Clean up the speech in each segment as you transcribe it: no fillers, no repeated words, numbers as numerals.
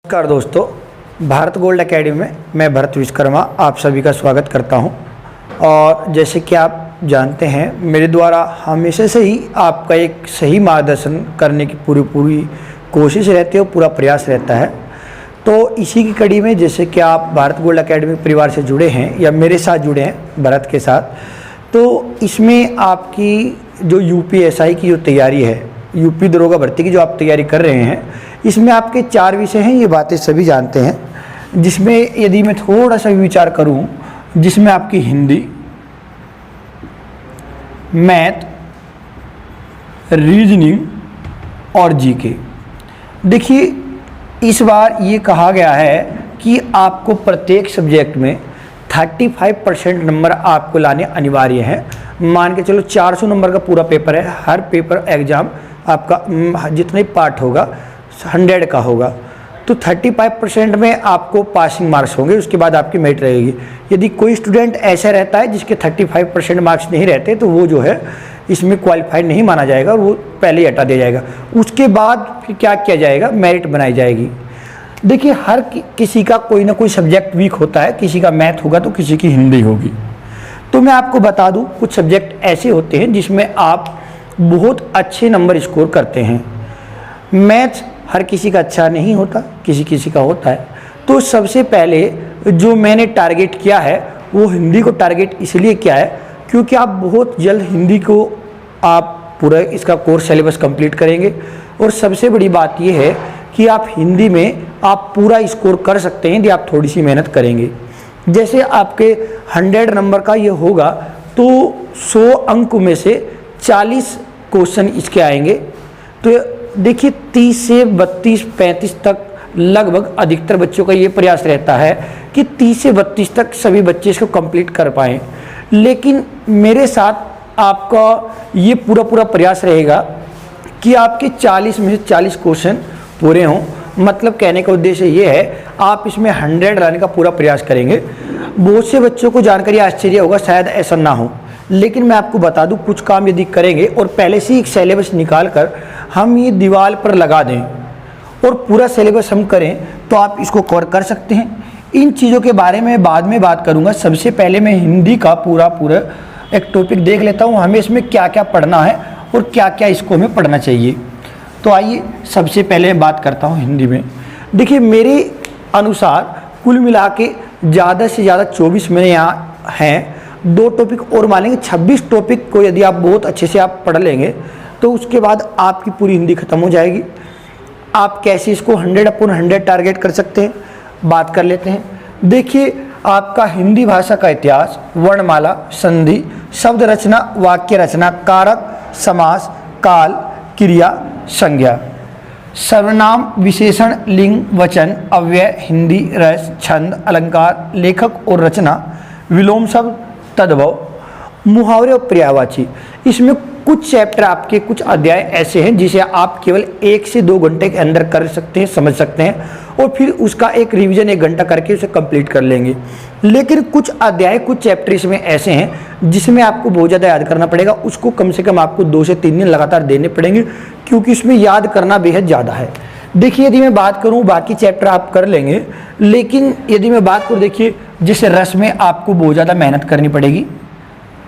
नमस्कार दोस्तों, Bharat gold academy में मैं भरत विश्वकर्मा आप सभी का स्वागत करता हूं। और जैसे कि आप जानते हैं, मेरे द्वारा हमेशा से ही आपका एक सही मार्गदर्शन करने की पूरी कोशिश रहती है और पूरा प्रयास रहता है। तो इसी की कड़ी में जैसे कि आप भारत गोल्ड एकेडमी परिवार से जुड़े हैं या मेरे साथ जुड़े हैं भरत के साथ, तो इसमें आपकी जो यूपीएसआई की जो तैयारी है, यूपी दरोगा भर्ती की जो आप तैयारी कर रहे हैं, इसमें आपके 4 विषय हैं, ये बातें सभी जानते हैं। जिसमें यदि मैं थोड़ा सा विचार करूं, जिसमें आपकी हिंदी, मैथ, रीजनिंग और जीके। देखिए, इस बार ये कहा गया है कि आपको प्रत्येक सब्जेक्ट में 35% नंबर आपको लाने अनिवार्य हैं। मान के चलो 400 नंबर का पूरा पेपर है, हर पेपर एग्ज़ाम आपका जितने पार्ट होगा 100 का होगा, तो 35% में आपको पासिंग मार्क्स होंगे, उसके बाद आपकी मेरिट रहेगी। यदि कोई स्टूडेंट ऐसा रहता है जिसके 35% मार्क्स नहीं रहते, तो वो जो है इसमें क्वालिफाइड नहीं माना जाएगा और वो पहले ही हटा दिया जाएगा। उसके बाद फिर क्या किया जाएगा, मेरिट बनाई जाएगी। देखिए, हर किसी का कोई ना कोई सब्जेक्ट वीक होता है, किसी का मैथ होगा तो किसी की हिंदी होगी। तो मैं आपको बता दूं, कुछ सब्जेक्ट ऐसे होते हैं जिसमें आप बहुत अच्छे नंबर स्कोर करते हैं। मैथ हर किसी का अच्छा नहीं होता, किसी किसी का होता है। तो सबसे पहले जो मैंने टारगेट किया है वो हिंदी को टारगेट इसलिए किया है क्योंकि आप बहुत जल्द हिंदी को आप पूरा इसका कोर्स सिलेबस कंप्लीट करेंगे। और सबसे बड़ी बात ये है कि आप हिंदी में आप पूरा स्कोर कर सकते हैं यदि आप थोड़ी सी मेहनत करेंगे। जैसे आपके 100 नंबर का ये होगा तो 100 अंक में से 40 क्वेश्चन इसके आएंगे। तो देखिए, 30 से 32-35 तक लगभग अधिकतर बच्चों का ये प्रयास रहता है कि 30 से 32 तक सभी बच्चे इसको कंप्लीट कर पाएँ। लेकिन मेरे साथ आपका ये पूरा प्रयास रहेगा कि आपके 40 में से 40 क्वेश्चन पूरे हों। मतलब कहने का उद्देश्य ये है, आप इसमें 100 लाने का पूरा प्रयास करेंगे। बहुत से बच्चों को जानकर आश्चर्य होगा, शायद ऐसा ना हो, लेकिन मैं आपको बता दूं, कुछ काम यदि करेंगे और पहले से ही एक सिलेबस निकाल कर हम ये दीवार पर लगा दें और पूरा सिलेबस हम करें तो आप इसको कवर कर सकते हैं। इन चीज़ों के बारे में बाद में बात करूंगा। सबसे पहले मैं हिंदी का पूरा एक टॉपिक देख लेता हूं, हमें इसमें क्या क्या पढ़ना है और क्या क्या इसको हमें पढ़ना चाहिए। तो आइए सबसे पहले मैं बात करता हूँ हिंदी में। देखिए, मेरे अनुसार कुल मिला के ज़्यादा से ज़्यादा 24 मेरे यहाँ हैं। 2 टॉपिक और मान लेंगे, 26 टॉपिक को यदि आप बहुत अच्छे से आप पढ़ लेंगे तो उसके बाद आपकी पूरी हिंदी खत्म हो जाएगी। आप कैसे इसको 100/100 टारगेट कर सकते हैं, बात कर लेते हैं। देखिए, आपका हिंदी भाषा का इतिहास, वर्णमाला, संधि, शब्द रचना, वाक्य रचना, कारक, समास, काल, क्रिया, संज्ञा, सर्वनाम, विशेषण, लिंग, वचन, अव्यय, हिंदी, रस, छंद, अलंकार, लेखक और रचना, विलोम शब्द, तद्भव, मुहावरे और पर्यायवाची। इसमें कुछ चैप्टर आपके, कुछ अध्याय ऐसे हैं जिसे आप केवल 1 से 2 घंटे के अंदर कर सकते हैं, समझ सकते हैं और फिर उसका एक रिवीजन 1 घंटा करके उसे कंप्लीट कर लेंगे। लेकिन कुछ अध्याय, कुछ चैप्टर इसमें ऐसे हैं जिसमें आपको बहुत ज़्यादा याद करना पड़ेगा। उसको कम से कम आपको 2 से 3 दिन लगातार देने पड़ेंगे क्योंकि इसमें याद करना बेहद ज़्यादा है। देखिए, यदि मैं बात करूँ, बाकी चैप्टर आप कर लेंगे, लेकिन यदि मैं बात करूँ, देखिए जैसे रस में आपको बहुत ज़्यादा मेहनत करनी पड़ेगी,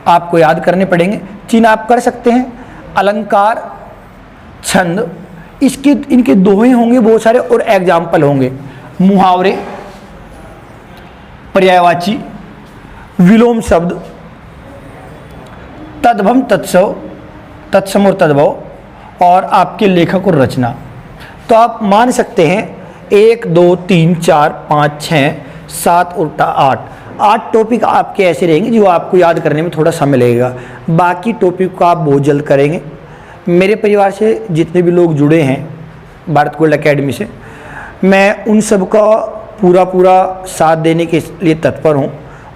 आपको याद करने पड़ेंगे। चिन्ह आप कर सकते हैं, अलंकार, छंद, इनके दोहे होंगे बहुत सारे और एग्जाम्पल होंगे। मुहावरे, पर्यायवाची, विलोम शब्द, तद्भव, तत्सम और तद्भव, और आपके लेखक और रचना। तो आप मान सकते हैं 1 2 3 4 5 6 7 और 8 टॉपिक आपके ऐसे रहेंगे जो आपको याद करने में थोड़ा समय लगेगा। बाकी टॉपिक को आप बहुत जल्द करेंगे। मेरे परिवार से जितने भी लोग जुड़े हैं भारत गोल्ड एकेडमी से, मैं उन सब का पूरा साथ देने के लिए तत्पर हूँ।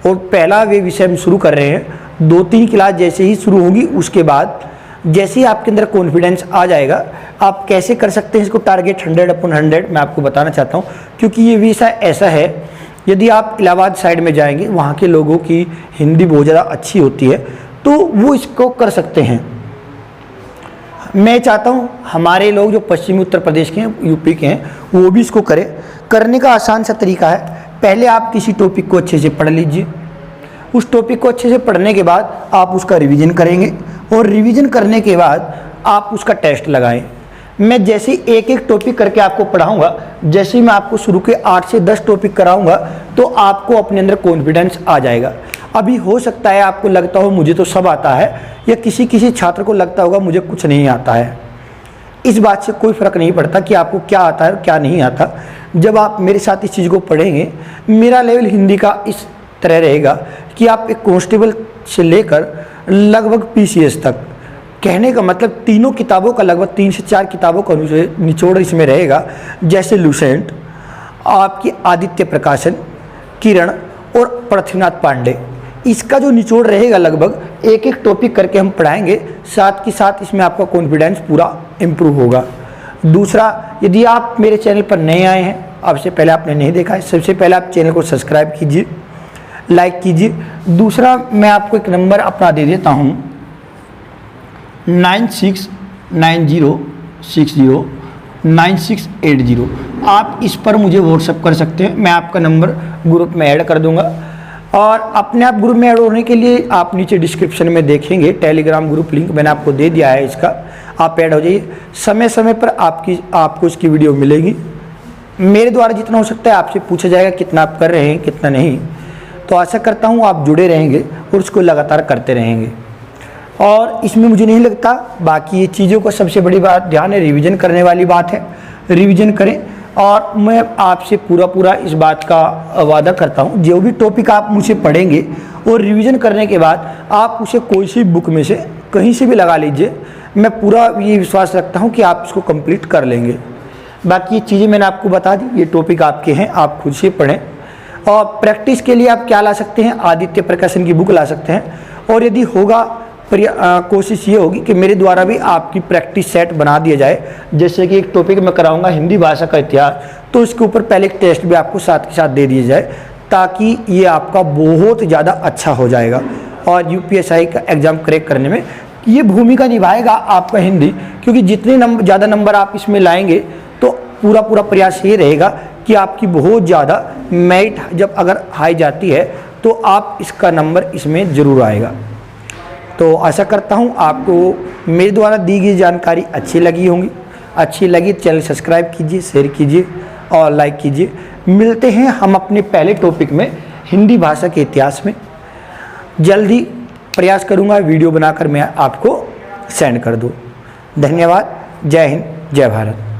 और पहला वे विषय हम शुरू कर रहे हैं। 2-3 क्लास जैसे ही शुरू होगी, उसके बाद जैसे ही आपके अंदर कॉन्फिडेंस आ जाएगा, आप कैसे कर सकते हैं इसको टारगेट 100/100 मैं आपको बताना चाहता हूँ। क्योंकि ये विषय ऐसा है, यदि आप इलाहाबाद साइड में जाएंगे, वहाँ के लोगों की हिंदी बहुत ज़्यादा अच्छी होती है, तो वो इसको कर सकते हैं। मैं चाहता हूँ हमारे लोग जो पश्चिमी उत्तर प्रदेश के हैं, यूपी के हैं, वो भी इसको करें। करने का आसान सा तरीका है, पहले आप किसी टॉपिक को अच्छे से पढ़ लीजिए। उस टॉपिक को अच्छे से पढ़ने के बाद आप उसका रिवीजन करेंगे और रिवीजन करने के बाद आप उसका टेस्ट लगाएं। मैं जैसे एक एक टॉपिक करके आपको पढ़ाऊंगा, जैसे ही मैं आपको शुरू के 8 से 10 टॉपिक कराऊंगा तो आपको अपने अंदर कॉन्फिडेंस आ जाएगा। अभी हो सकता है आपको लगता हो मुझे तो सब आता है, या किसी किसी छात्र को लगता होगा मुझे कुछ नहीं आता है। इस बात से कोई फ़र्क नहीं पड़ता कि आपको क्या आता है और क्या नहीं आता। जब आप मेरे साथ इस चीज़ को पढ़ेंगे, मेरा लेवल हिंदी का इस तरह रहेगा कि आप एक कांस्टेबल से लेकर लगभग पीसीएस तक, कहने का मतलब तीनों किताबों का, लगभग 3 से 4 किताबों का निचोड़ इसमें रहेगा। जैसे लुसेंट, आपकी आदित्य प्रकाशन, किरण और पृथ्वीनाथ पांडे, इसका जो निचोड़ रहेगा लगभग एक एक टॉपिक करके हम पढ़ाएंगे। साथ के साथ इसमें आपका कॉन्फिडेंस पूरा इम्प्रूव होगा। दूसरा, यदि आप मेरे चैनल पर नए आए हैं, आपसे पहले आपने नहीं देखा है, सबसे पहले आप चैनल को सब्सक्राइब कीजिए, लाइक कीजिए। दूसरा, मैं आपको एक नंबर अपना दे देता हूँ 9690609680। आप इस पर मुझे व्हाट्सअप कर सकते हैं, मैं आपका नंबर ग्रुप में ऐड कर दूंगा। और अपने आप ग्रुप में ऐड होने के लिए आप नीचे डिस्क्रिप्शन में देखेंगे टेलीग्राम ग्रुप लिंक मैंने आपको दे दिया है, इसका आप ऐड हो जाइए। समय समय पर आपको इसकी वीडियो मिलेगी। मेरे द्वारा जितना हो सकता है आपसे पूछा जाएगा कितना आप कर रहे हैं कितना नहीं। तो आशा करता हूँ आप जुड़े रहेंगे और उसको लगातार करते रहेंगे। और इसमें मुझे नहीं लगता बाकी ये चीज़ों को सबसे बड़ी बात ध्यान है, रिवीजन करने वाली बात है। रिवीजन करें और मैं आपसे पूरा इस बात का वादा करता हूँ, जो भी टॉपिक आप मुझसे पढ़ेंगे और रिवीजन करने के बाद आप उसे कोई सी बुक में से कहीं से भी लगा लीजिए, मैं पूरा ये विश्वास रखता हूँ कि आप इसको कंप्लीट कर लेंगे। बाकी ये चीज़ें मैंने आपको बता दी, ये टॉपिक आपके हैं, आप खुद से पढ़ें। और प्रैक्टिस के लिए आप क्या ला सकते हैं, आदित्य प्रकाशन की बुक ला सकते हैं। और यदि होगा कोशिश ये होगी कि मेरे द्वारा भी आपकी प्रैक्टिस सेट बना दिया जाए। जैसे कि एक टॉपिक मैं कराऊंगा हिंदी भाषा का इतिहास, तो इसके ऊपर पहले एक टेस्ट भी आपको साथ के साथ दे दिया जाए, ताकि ये आपका बहुत ज़्यादा अच्छा हो जाएगा और यूपीएससी का एग्ज़ाम क्रैक करने में ये भूमिका निभाएगा आपका हिंदी। क्योंकि जितने ज़्यादा नंबर आप इसमें लाएंगे तो पूरा प्रयास ये रहेगा कि आपकी बहुत ज़्यादा मेरिट जब अगर हाई जाती है तो आप इसका नंबर इसमें ज़रूर आएगा। तो आशा करता हूँ आपको मेरे द्वारा दी गई जानकारी अच्छी लगी होंगी। अच्छी लगी तो चैनल सब्सक्राइब कीजिए, शेयर कीजिए और लाइक कीजिए। मिलते हैं हम अपने पहले टॉपिक में, हिंदी भाषा के इतिहास में। जल्दी प्रयास करूँगा वीडियो बनाकर मैं आपको सेंड कर दूँ। धन्यवाद। जय हिंद, जय भारत।